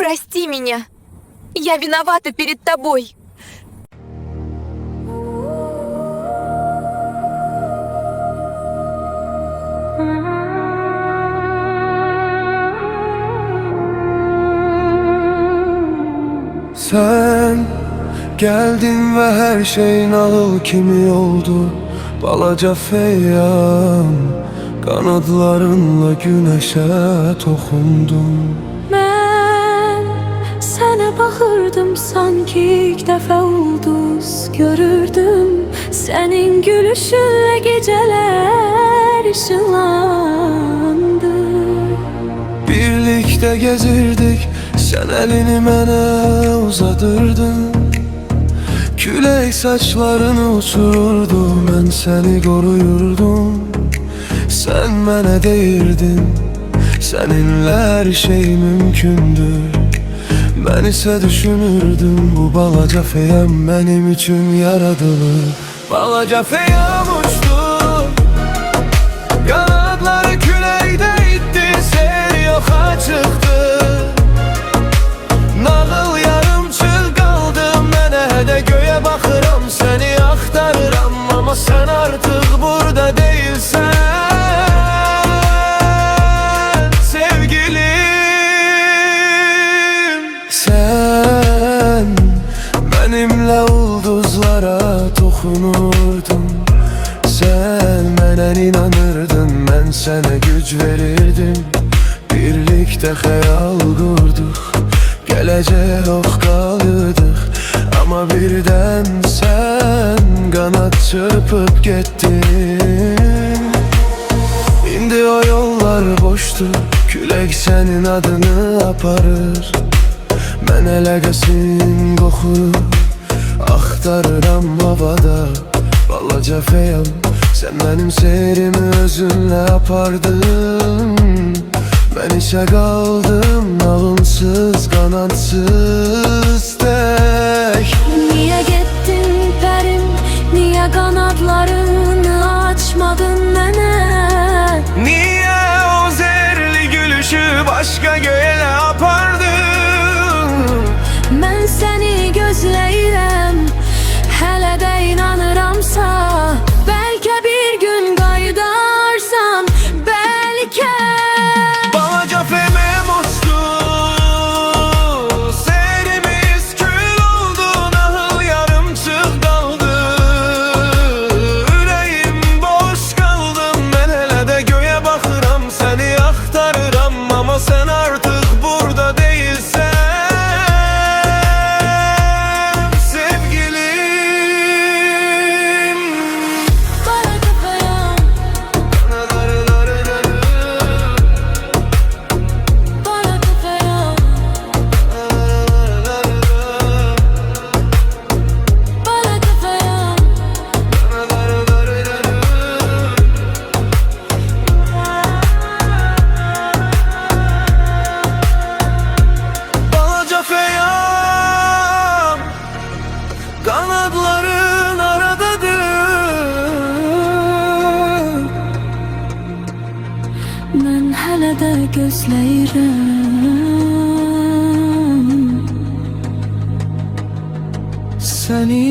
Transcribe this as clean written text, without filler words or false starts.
Прости меня. Я виновата перед тобой. Sen geldin ve her şey nağıl kimi oldu. Balaca feyyam, kanadlarınla güneşe tokundun. Mən sənə baxırdım, sanki ilk dəfə ulduz görürdüm. Sənin gülüşünlə gecələr ışınlandı. Birlikte gezirdik, sen elini mənə uzadırdın. Külək saçlarını uçururdu, mən səni qoruyurdum. Sen mənə deyirdin, seninle her şey mümkündür. Ben ise düşünürdüm, bu balaca feyyam benim için yaradılır. Balaca feyyam uçtu, kanatları küləkdə itti, seyir yoxa çıxdı. Nağıl yarımçıl qaldım, mən hədə göyə baxıram, səni axtarıram, ama sen artık burada değilsen. Sen benimle ulduzlara dokunurdun. Sen mənə inanırdın, mən sənə güc verirdim. Birlikte hayal qurduq, gələcək ox qalırdıq. Ama birden sen kanat çırpıp gittin. İndi o yollar boştur, külək senin adını aparır. Mən əlaqəsin qoxuru axtarıram havada. Balaca feyyam, sen benim seyrimi özünlə apardın. Ben isə qaldım nağılsız, qanadsız tək. Niyə getdin pərim, niyə qanadlarını açmadın mənə? Niye o zehirli gülüşü başka göğe apardın? Mən səni gözləyirəm, hələ də inanıramsa. Bəlkə bir gün qayıdarsan, bəlkə. Balaca feyyam uçtu, seyrimiz kül oldu, nahıl yarımçıq qaldı. Ürəyim boş qaldım, mən hələ də göyə baxıram, səni axtarıram, ama sen artık burada değilsen. Sevgilim, Balaca feyyam, balaca feyyam, balaca feyyam. Balaca feyyam, kanatların aradadır. Mən hələ də gözləyirəm Seni